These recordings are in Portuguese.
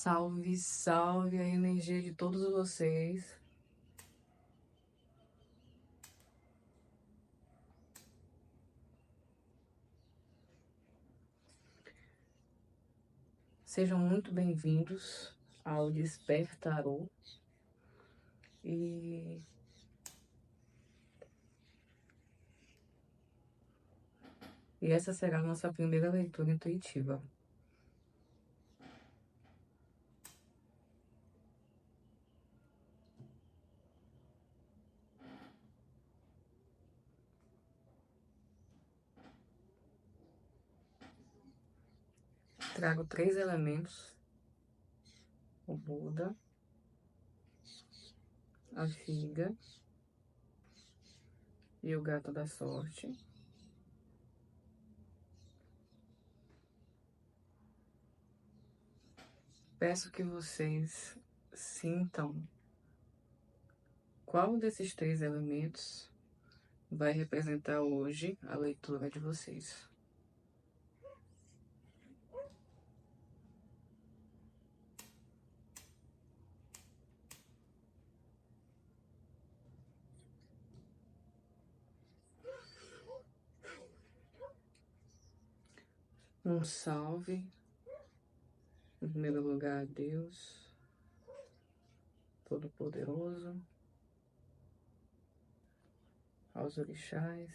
Salve, salve a energia de todos vocês. Sejam muito bem-vindos ao Despertarô. E essa será a nossa primeira leitura intuitiva. Trago 3 elementos: o Buda, a Figa e o Gato da Sorte. Peço que vocês sintam qual desses 3 elementos vai representar hoje a leitura de vocês. Um salve, em primeiro lugar, a Deus Todo-Poderoso, aos orixás,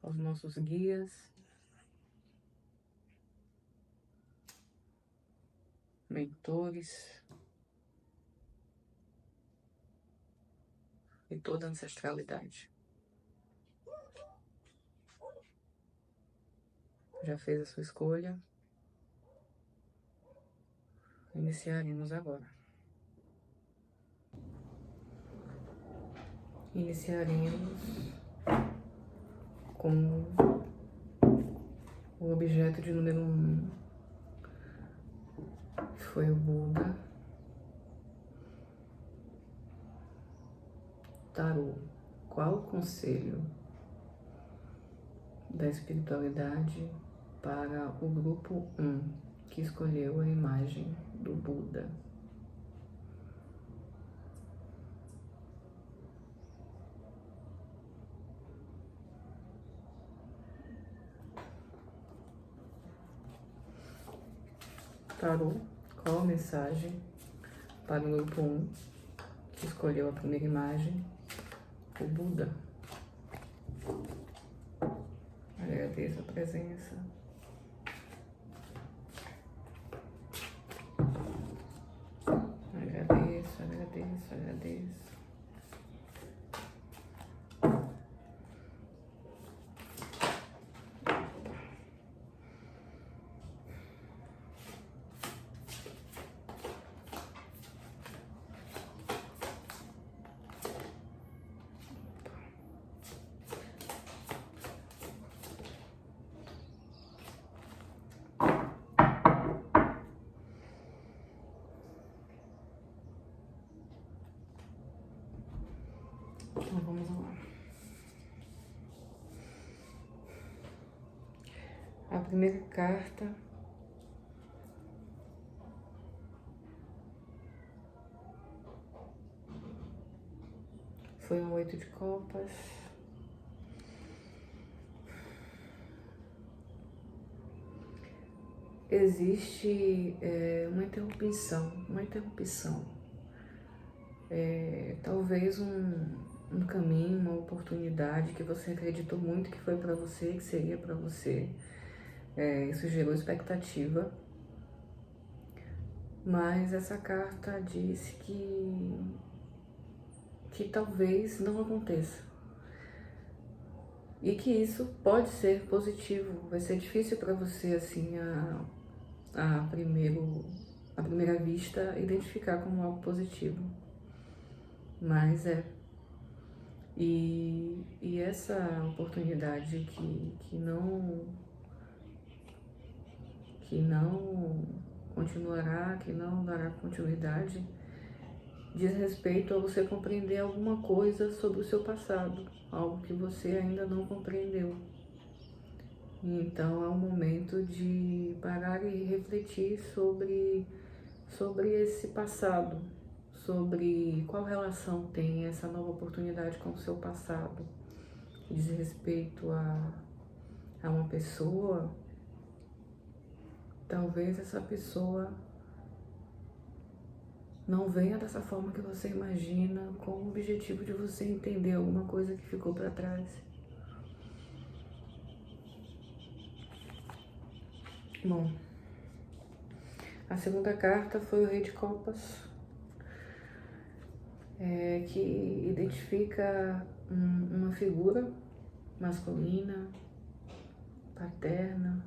aos nossos guias, mentores e toda a ancestralidade. Já fez a sua escolha? Iniciaremos agora. Iniciaremos com o objeto de número 1, que foi o Buda. Tarô. Qual o conselho da espiritualidade para o grupo 1, que escolheu a imagem do Buda? Tarô, qual a mensagem para o grupo 1, que escolheu a primeira imagem, o Buda? Agradeço a presença. Agradeço, agradeço, agradeço. Então vamos lá. A primeira carta foi um 8 de copas. Existe uma interrupção. Talvez um caminho, uma oportunidade que você acreditou muito que foi para você, que seria para você. Isso gerou expectativa. Mas essa carta disse que talvez não aconteça. E que isso pode ser positivo. Vai ser difícil para você, assim, a primeira vista, identificar como algo positivo. Mas E essa oportunidade que não continuará, que não dará continuidade, diz respeito a você compreender alguma coisa sobre o seu passado, algo que você ainda não compreendeu. Então é um momento de parar e refletir sobre esse passado, sobre qual relação tem essa nova oportunidade com o seu passado, que diz respeito a uma pessoa. Talvez essa pessoa não venha dessa forma que você imagina, com o objetivo de você entender alguma coisa que ficou para trás. Bom, a segunda carta foi o Rei de Copas, que identifica uma figura masculina, paterna,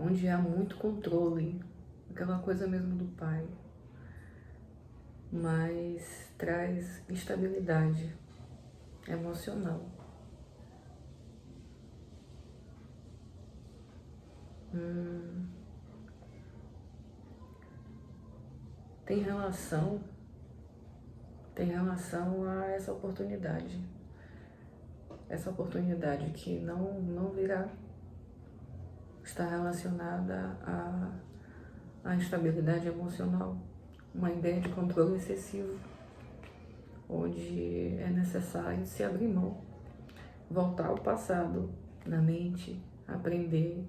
onde há muito controle, aquela coisa mesmo do pai, mas traz instabilidade emocional. Tem relação a essa oportunidade que não virá, está relacionada à instabilidade emocional, uma ideia de controle excessivo, onde é necessário se abrir mão, voltar ao passado na mente, aprender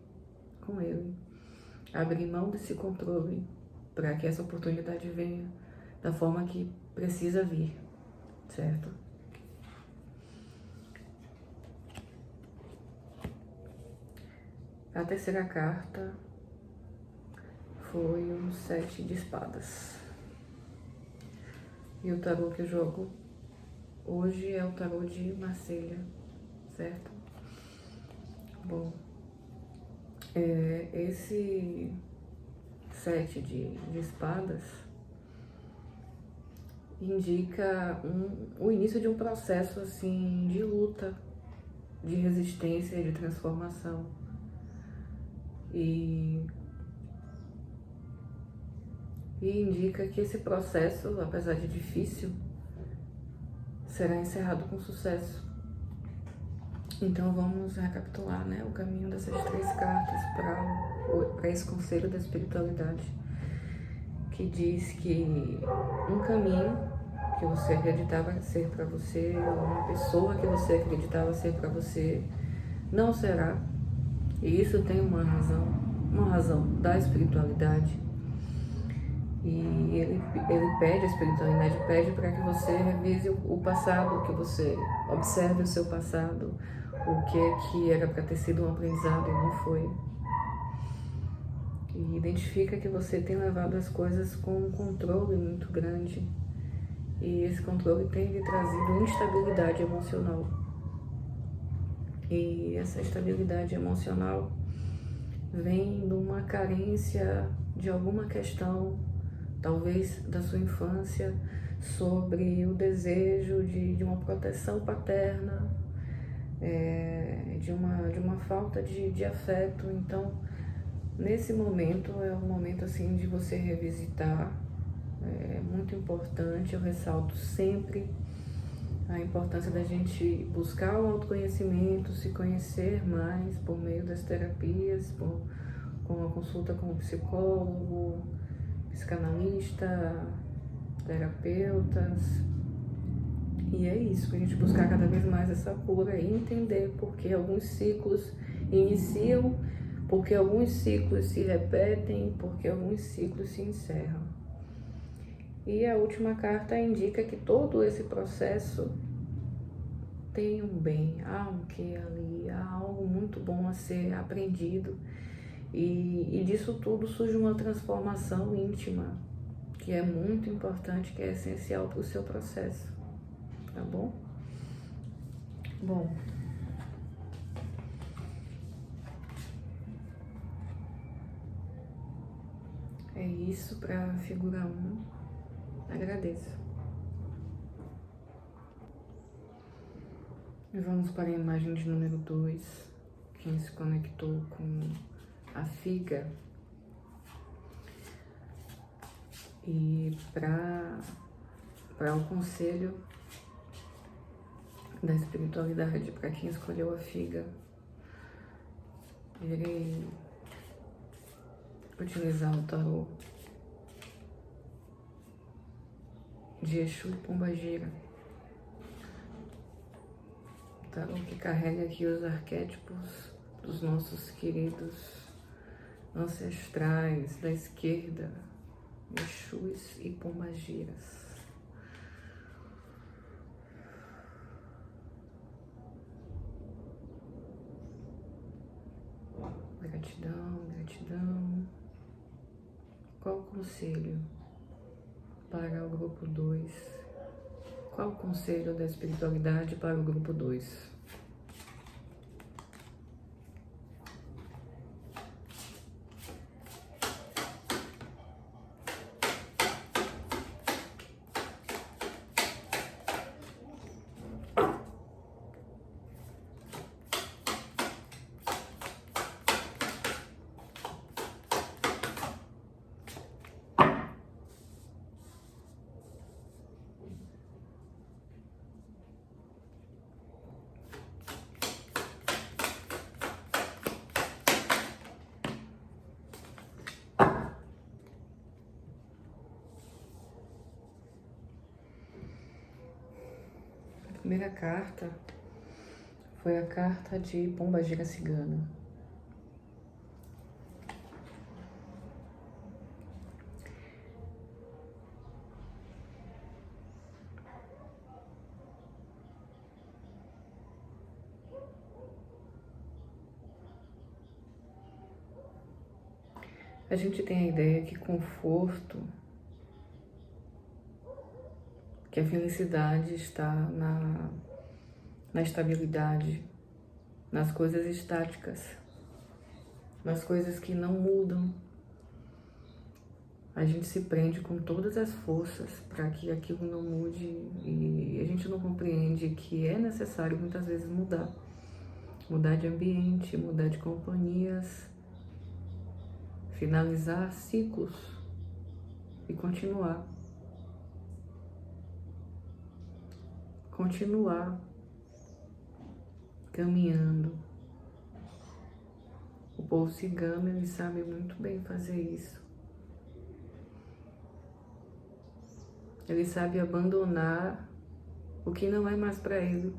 com ele, abrir mão desse controle para que essa oportunidade venha da forma que precisa vir, certo? A terceira carta foi o 7 de espadas. E o tarô que eu jogo hoje é o tarô de Marselha, certo? Bom, esse 7 de espadas indica o início de um processo assim de luta, de resistência, de transformação. E indica que esse processo, apesar de difícil, será encerrado com sucesso. Então vamos recapitular, né, o caminho dessas 3 cartas para esse conselho da espiritualidade, que diz que um caminho que você acreditava ser para você, uma pessoa que você acreditava ser para você, não será. E isso tem uma razão da espiritualidade. E ele pede, a espiritualidade pede para que você revise o passado, que você observe o seu passado, o que era para ter sido um aprendizado e não foi. E identifica que você tem levado as coisas com um controle muito grande. E esse controle tem lhe trazido instabilidade emocional. E essa instabilidade emocional vem de uma carência de alguma questão, talvez da sua infância, sobre o desejo de uma proteção paterna, de uma falta de afeto. Então, nesse momento, é um momento assim de você revisitar. É muito importante, eu ressalto sempre a importância da gente buscar o autoconhecimento, se conhecer mais por meio das terapias, com a consulta com o psicólogo, psicanalista, terapeutas. E é isso, a gente buscar cada vez mais essa cura e entender porque alguns ciclos iniciam, porque alguns ciclos se repetem, porque alguns ciclos se encerram. E a última carta indica que todo esse processo tem um bem, há um quê ali, há algo muito bom a ser aprendido. E disso tudo surge uma transformação íntima, que é muito importante, que é essencial para o seu processo, tá bom? Bom, é isso para a figura 1. Agradeço. E vamos para a imagem de número 2, quem se conectou com a figa. E para o conselho da espiritualidade para quem escolheu a figa. Irei utilizar o tarô de Exu e Pombagira. O tarô que carrega aqui os arquétipos dos nossos queridos ancestrais da esquerda, Exus e Pombagiras. Gratidão, gratidão. Qual o conselho para o grupo 2? Qual o conselho da espiritualidade para o grupo 2? A primeira carta foi a carta de Pombagira Cigana. A gente tem a ideia que conforto, que a felicidade está na estabilidade, nas coisas estáticas, nas coisas que não mudam. A gente se prende com todas as forças para que aquilo não mude e a gente não compreende que é necessário muitas vezes mudar. Mudar de ambiente, mudar de companhias, finalizar ciclos e continuar. Continuar caminhando. O povo cigano, ele sabe muito bem fazer isso. Ele sabe abandonar o que não é mais para ele.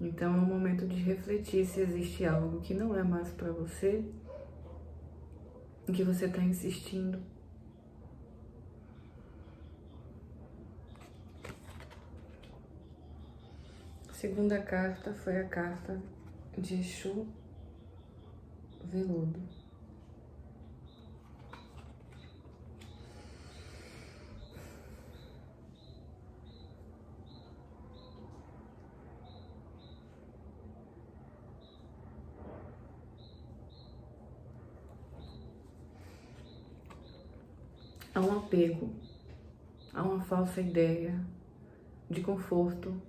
Então é um momento de refletir se existe algo que não é mais para você, em que você está insistindo. A segunda carta foi a carta de Exu Veludo. Há um apego, há uma falsa ideia de conforto.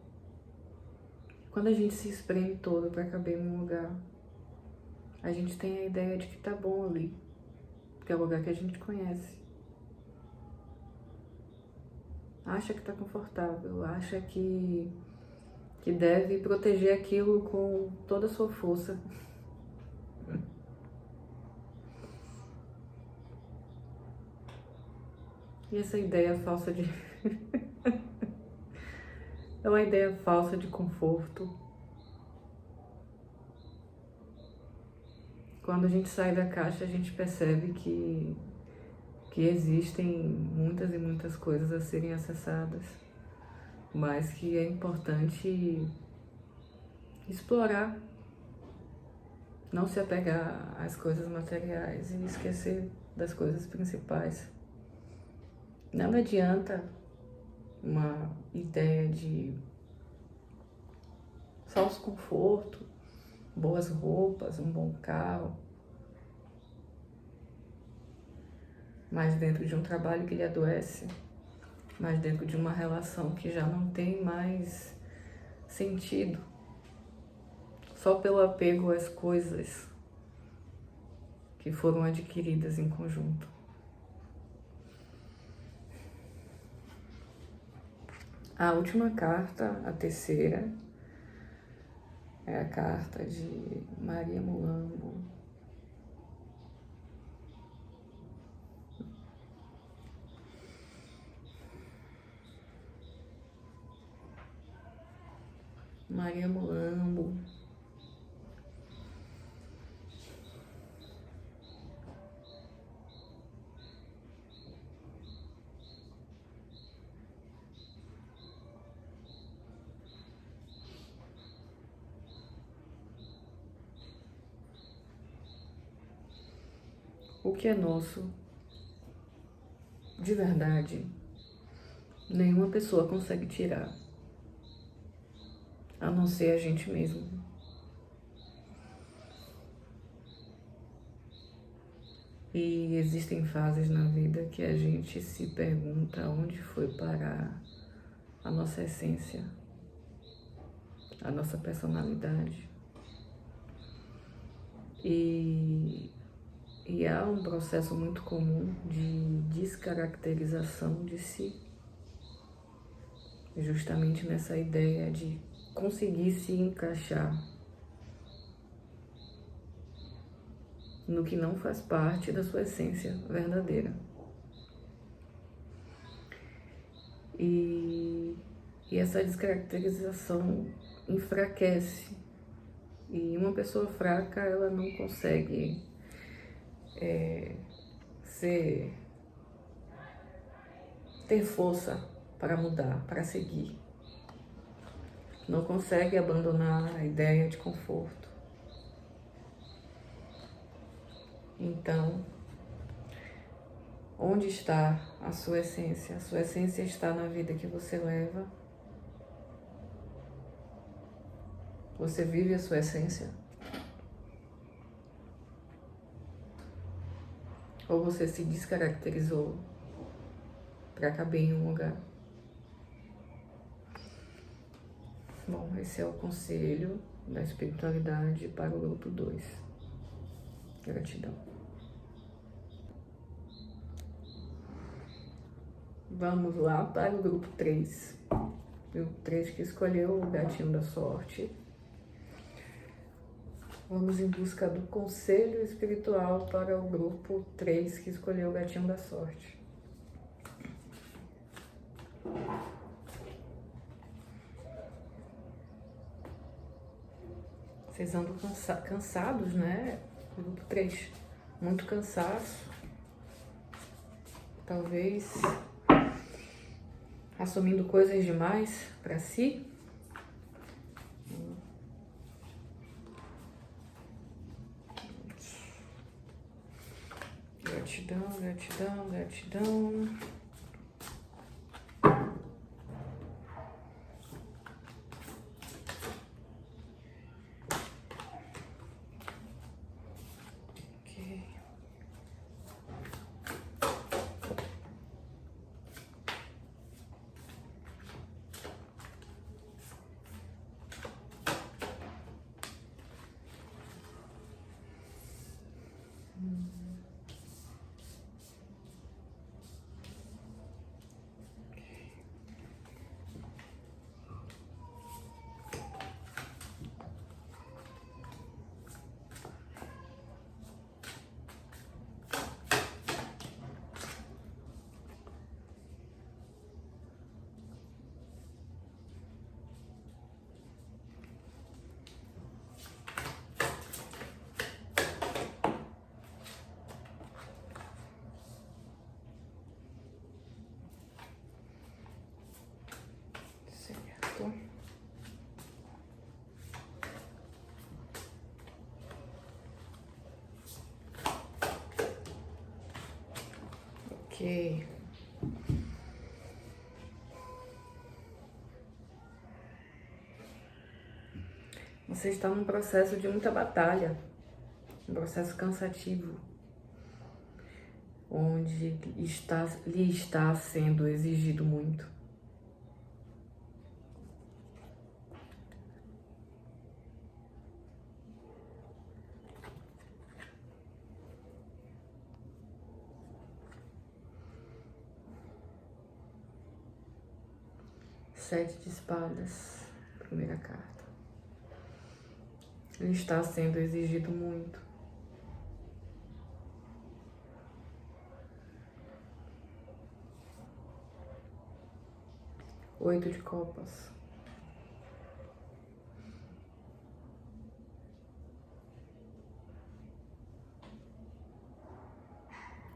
Quando a gente se espreme todo para caber num lugar, a gente tem a ideia de que tá bom ali, que é o lugar que a gente conhece. Acha que tá confortável, acha que deve proteger aquilo com toda a sua força. E essa ideia falsa de... é uma ideia falsa de conforto. Quando a gente sai da caixa, a gente percebe que existem muitas e muitas coisas a serem acessadas, mas que é importante explorar, não se apegar às coisas materiais e esquecer das coisas principais. Não adianta uma ideia de falso conforto, boas roupas, um bom carro, mas dentro de um trabalho que lhe adoece, mas dentro de uma relação que já não tem mais sentido, só pelo apego às coisas que foram adquiridas em conjunto. A última carta, a terceira, é a carta de Maria Mulambo. Maria Mulambo. O que é nosso, de verdade, nenhuma pessoa consegue tirar, a não ser a gente mesmo. E existem fases na vida que a gente se pergunta onde foi parar a nossa essência, a nossa personalidade. E há um processo muito comum de descaracterização de si, justamente nessa ideia de conseguir se encaixar no que não faz parte da sua essência verdadeira. E essa descaracterização enfraquece. E uma pessoa fraca, ela não consegue ter força para mudar, para seguir. Não consegue abandonar a ideia de conforto. Então, onde está a sua essência? A sua essência está na vida que você leva. Você vive a sua essência? Ou você se descaracterizou para caber em um lugar? Bom, esse é o conselho da espiritualidade para o grupo 2. Gratidão. Vamos lá para o grupo 3. O grupo 3 que escolheu o gatinho da sorte. Vamos em busca do conselho espiritual para o grupo 3 que escolheu o gatinho da sorte. Vocês andam cansados, né? Grupo 3. Muito cansaço. Talvez assumindo coisas demais para si. Gratidão, gratidão, gratidão. Ok. Você está num processo de muita batalha, um processo cansativo, onde lhe está sendo exigido muito. 7 de espadas, primeira carta. Ele está sendo exigido muito. 8 de copas.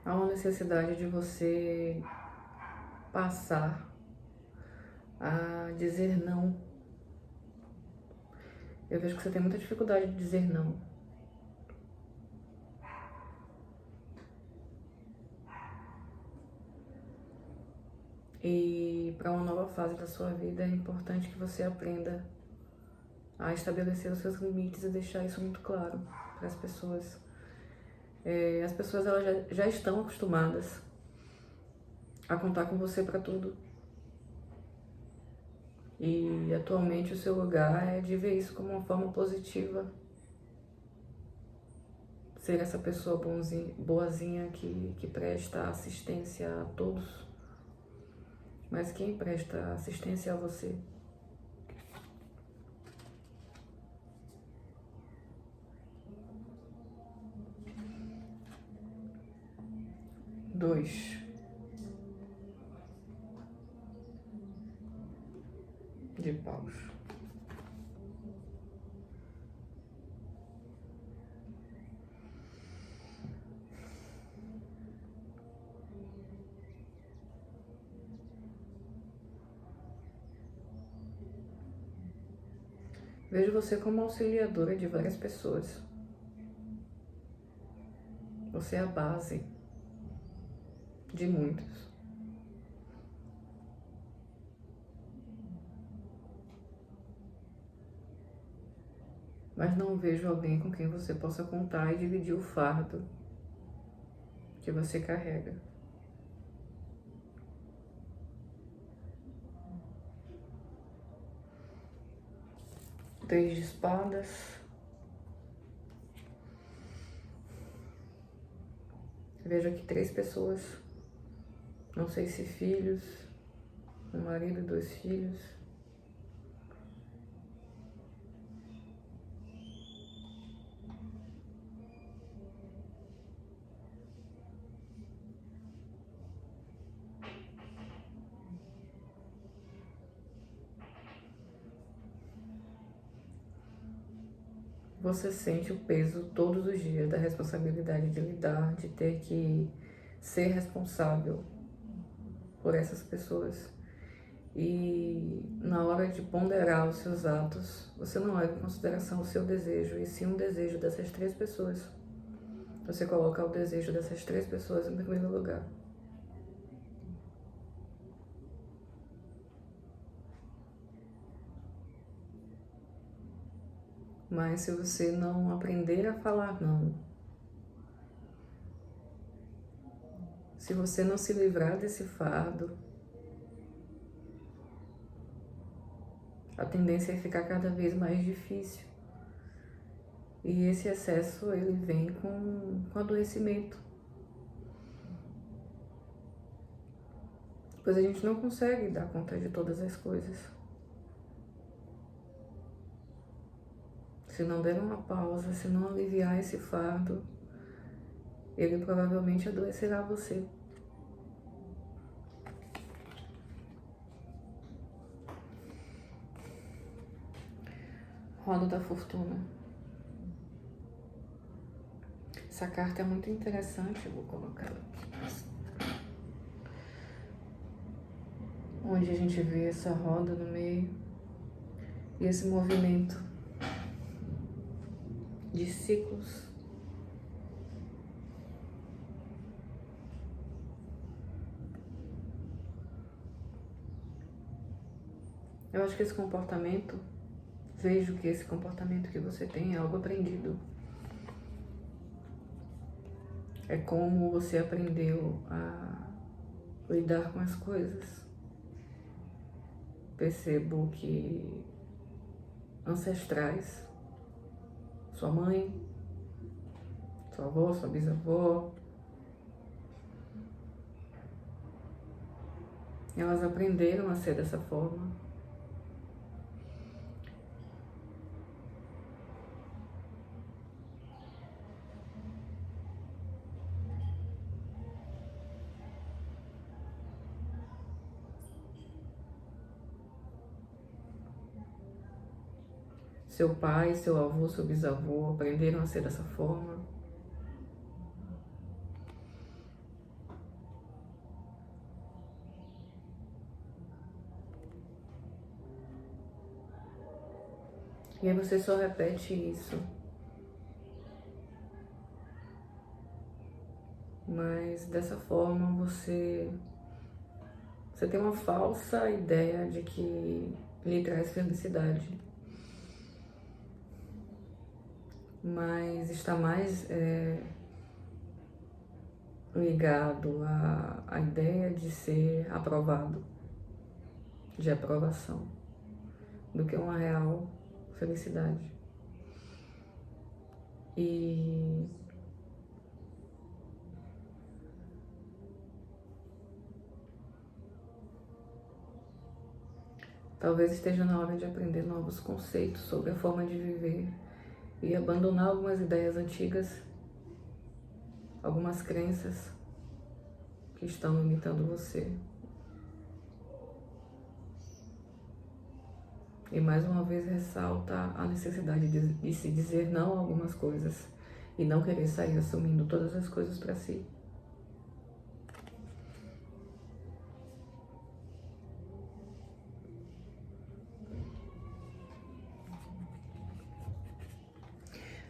Há uma necessidade de você passar a dizer não. Eu vejo que você tem muita dificuldade de dizer não. E para uma nova fase da sua vida é importante que você aprenda a estabelecer os seus limites e deixar isso muito claro para as pessoas. As pessoas elas já estão acostumadas a contar com você para tudo. E atualmente o seu lugar é de ver isso como uma forma positiva. Ser essa pessoa boazinha que presta assistência a todos. Mas quem presta assistência a você? Dois de paus. Vejo você como auxiliadora de várias pessoas. Você é a base de muitos. Mas não vejo alguém com quem você possa contar e dividir o fardo que você carrega. Três de espadas. Vejo aqui 3 pessoas. Não sei se filhos, um marido e 2 filhos. Você sente o peso todos os dias da responsabilidade de lidar, de ter que ser responsável por essas pessoas. E na hora de ponderar os seus atos, você não leva em consideração o seu desejo, e sim um desejo dessas 3 pessoas. Você coloca o desejo dessas 3 pessoas em primeiro lugar. Mas se você não aprender a falar não, se você não se livrar desse fardo, a tendência é ficar cada vez mais difícil. E esse excesso, ele vem com adoecimento. Pois a gente não consegue dar conta de todas as coisas. Se não der uma pausa, se não aliviar esse fardo, ele provavelmente adoecerá você. Roda da Fortuna. Essa carta é muito interessante, eu vou colocar ela aqui. Onde a gente vê essa roda no meio e esse movimento de ciclos. Eu acho que esse comportamento, vejo que esse comportamento que você tem é algo aprendido. É como você aprendeu a lidar com as coisas. Percebo que ancestrais, sua mãe, sua avó, sua bisavó, elas aprenderam a ser dessa forma Seu pai, seu avô, seu bisavô aprenderam a ser dessa forma. E aí você só repete isso. Mas dessa forma você tem uma falsa ideia de que lhe traz felicidade. Mas está mais ligado à ideia de ser aprovado, de aprovação, do que uma real felicidade. E talvez esteja na hora de aprender novos conceitos sobre a forma de viver e abandonar algumas ideias antigas, algumas crenças que estão limitando você. E mais uma vez ressalta a necessidade de se dizer não a algumas coisas e não querer sair assumindo todas as coisas para si.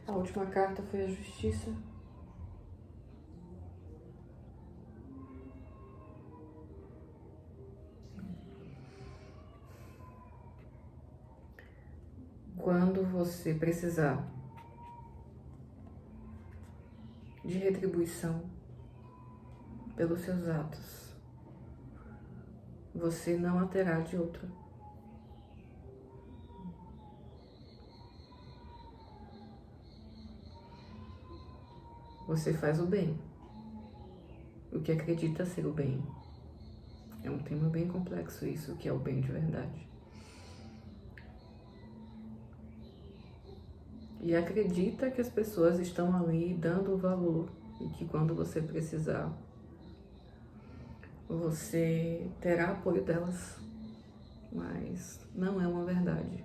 A última carta foi a Justiça. Quando você precisar de retribuição pelos seus atos, você não a terá de outra. Você faz o bem, o que acredita ser o bem. É um tema bem complexo isso, o que é o bem de verdade. E acredita que as pessoas estão ali dando valor e que quando você precisar, você terá apoio delas, mas não é uma verdade.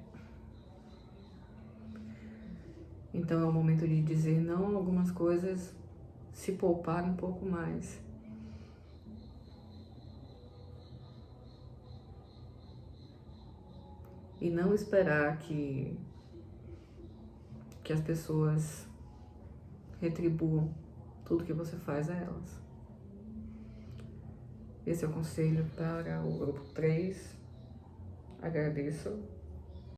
Então é o momento de dizer não a algumas coisas, se poupar um pouco mais. E não esperar que as pessoas retribuam tudo que você faz a elas. Esse é o conselho para o grupo 3. Agradeço.